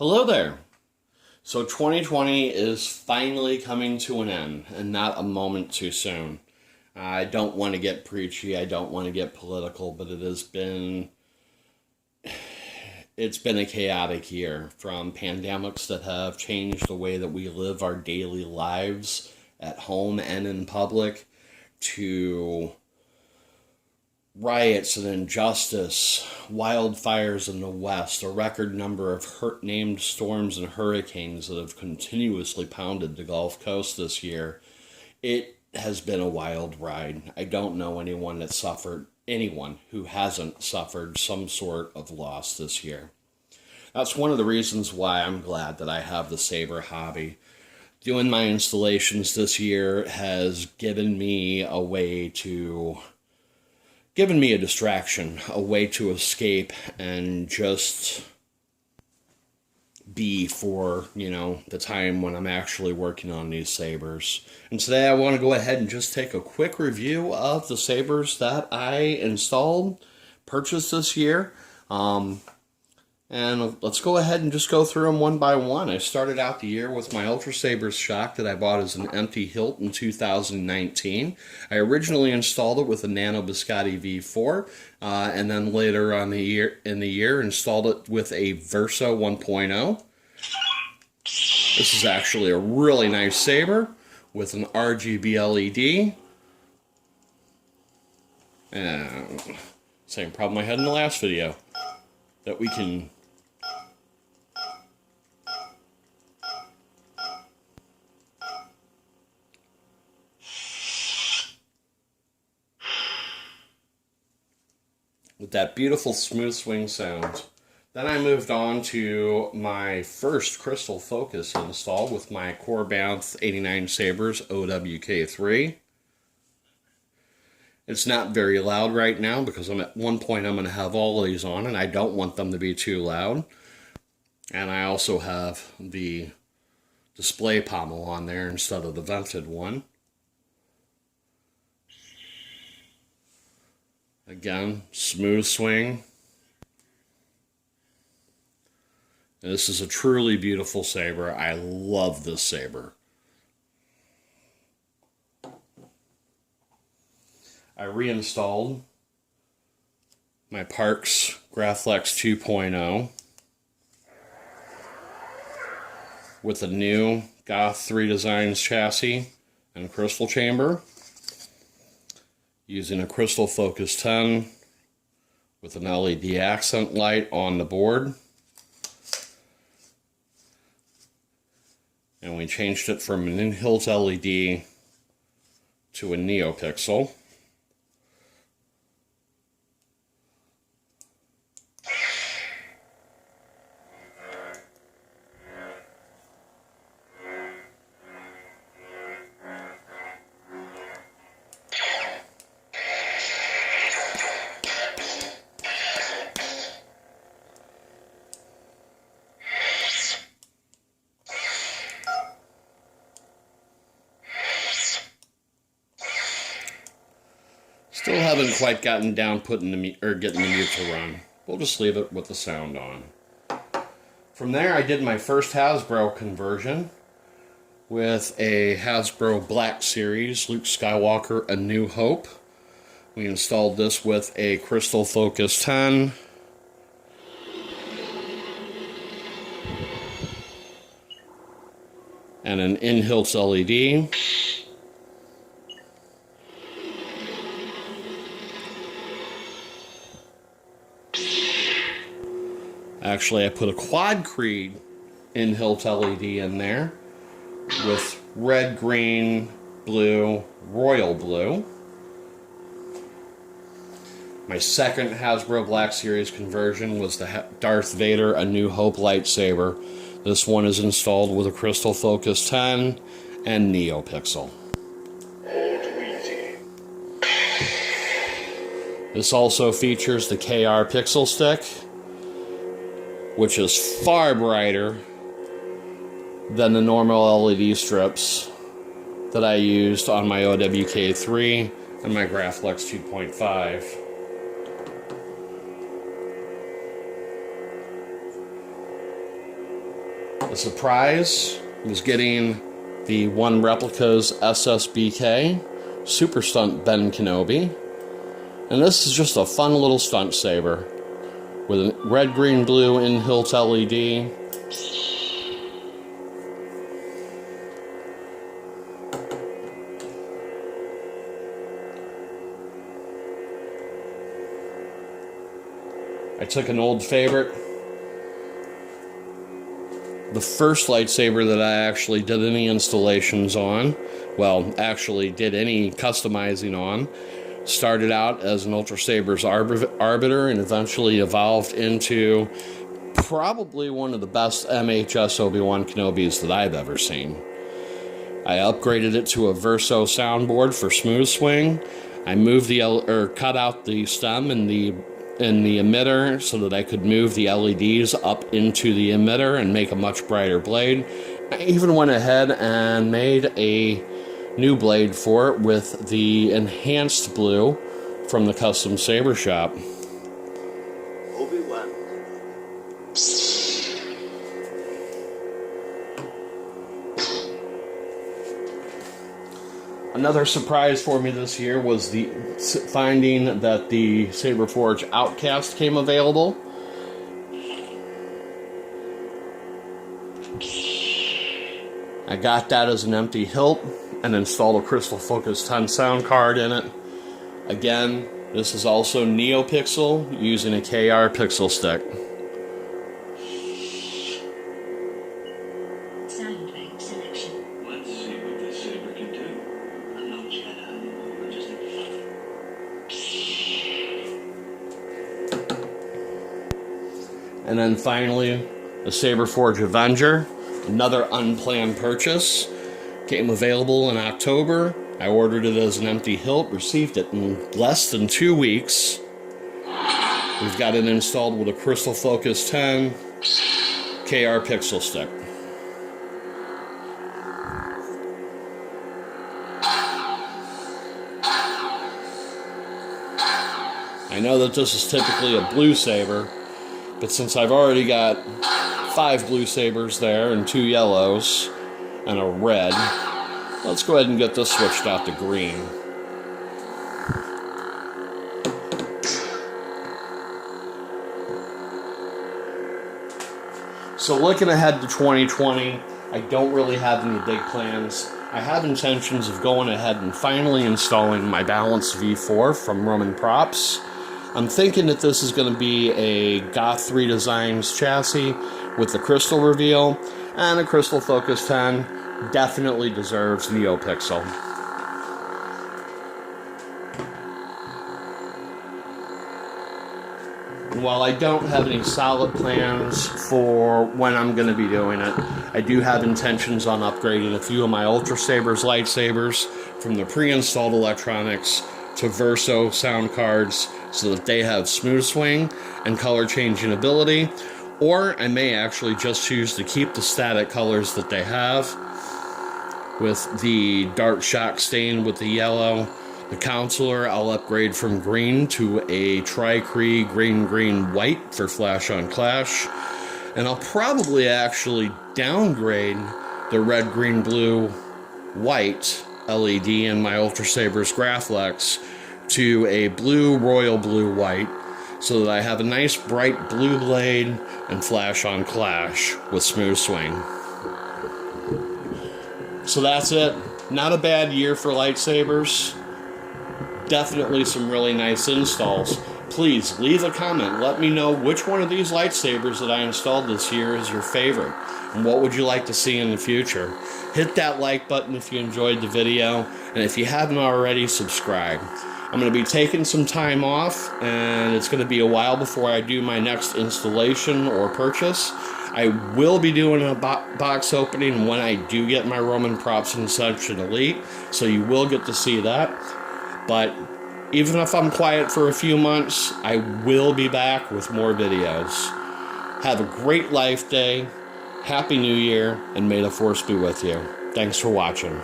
Hello there. So 2020 is finally coming to an end, and not a moment too soon. I don't want to get preachy, I don't want to get political, but it's been a chaotic year, from pandemics that have changed the way that we live our daily lives at home and in public, to riots and injustice, wildfires in the West, a record number of named storms and hurricanes that have continuously pounded the Gulf Coast this year. It has been a wild ride. I don't know anyone who hasn't suffered some sort of loss this year. That's one of the reasons why I'm glad that I have the Sabre hobby. Doing my installations this year has given me a distraction, a way to escape and just be for, the time when I'm actually working on these sabers. And today I want to go ahead and just take a quick review of the sabers that I purchased this year. And let's go ahead and just go through them one by one. I started out the year with my Ultra Sabres shock that I bought as an empty hilt in 2019. I originally installed it with a Nano Biscotti V4, and then later on in the year installed it with a Versa 1.0. This is actually a really nice saber with an RGB LED. And same problem I had in the last video, that we can with that beautiful smooth swing sound. Then I moved on to my first crystal focus install with my Corbanth 89 Sabres OWK3. It's not very loud right now because at one point I'm going to have all of these on, and I don't want them to be too loud. And I also have the display pommel on there instead of the vented one. Again, smooth swing. This is a truly beautiful saber. I love this saber. I reinstalled my Parks Graflex 2.0 with a new Goth 3 Designs chassis and crystal chamber, using a Crystal Focus 10 with an LED accent light on the board. And we changed it from an in-hilt LED to a NeoPixel. Still haven't quite gotten down getting the mute to run. We'll just leave it with the sound on. From there, I did my first Hasbro conversion with a Hasbro Black Series Luke Skywalker A New Hope. We installed this with a Crystal Focus 10. And an in-hilt LED. Actually, I put a Quad Creed in-hilt LED in there with red, green, blue, royal blue. My second Hasbro Black Series conversion was the Darth Vader A New Hope lightsaber. This one is installed with a Crystal Focus 10 and NeoPixel. This also features the KR Pixel Stick, which is far brighter than the normal LED strips that I used on my OWK3 and my Graflex 2.5. The surprise was getting the One Replica's SSBK Super Stunt Ben Kenobi. And this is just a fun little stunt saber with a red, green, blue in-hilt LED. I took an old favorite, the first lightsaber that I actually did any installations on, well, actually did any customizing on, started out as an Ultra Sabers Arbiter and eventually evolved into probably one of the best MHS Obi-Wan Kenobis that I've ever seen. I upgraded it to a Verso soundboard for smooth swing. I moved cut out the stem and the emitter so that I could move the LEDs up into the emitter and make a much brighter blade. I even went ahead and made a new blade for it with the enhanced blue from the custom saber shop. Obi-Wan. Another surprise for me this year was finding that the Saberforge Outcast came available. I got that as an empty hilt and installed a Crystal Focus 10 sound card in it. Again, this is also NeoPixel using a KR pixel stick. And then finally, the Saberforge Avenger, another unplanned purchase, came available in October. I ordered it as an empty hilt, received it in less than 2 weeks. We've got it installed with a Crystal Focus 10 KR pixel stick. I know that this is typically a blue saber, but since I've already got 5 blue sabers there and 2 yellows and a red, let's go ahead and get this switched out to green. So looking ahead to 2020, I don't really have any big plans. I have intentions of going ahead and finally installing my Balance V4 from Roman Props. I'm thinking that this is going to be a Goth 3 Designs chassis with the crystal reveal, and a Crystal Focus 10 definitely deserves NeoPixel. And while I don't have any solid plans for when I'm going to be doing it, I do have intentions on upgrading a few of my Ultra Sabers lightsabers from the pre-installed electronics to Verso sound cards so that they have smooth swing and color changing ability, or I may actually just choose to keep the static colors that they have with the dark shock stain with the yellow. The Counselor I'll upgrade from green to a Tri-Cree green-green-white for Flash on Clash, and I'll probably actually downgrade the red-green-blue-white LED in my Ultra Sabers Graflex to a blue royal blue white so that I have a nice bright blue blade and Flash on Clash with smooth swing. So that's it. Not a bad year for lightsabers. Definitely some really nice installs. Please leave a comment. Let me know which one of these lightsabers that I installed this year is your favorite, and what would you like to see in the future. Hit that like button if you enjoyed the video, and if you haven't already, subscribe. I'm going to be taking some time off, and it's going to be a while before I do my next installation or purchase. I will be doing a box opening when I do get my Roman Props Inception Elite, so you will get to see that. But even if I'm quiet for a few months, I will be back with more videos. Have a great Life Day, Happy New Year, and may the Force be with you. Thanks for watching.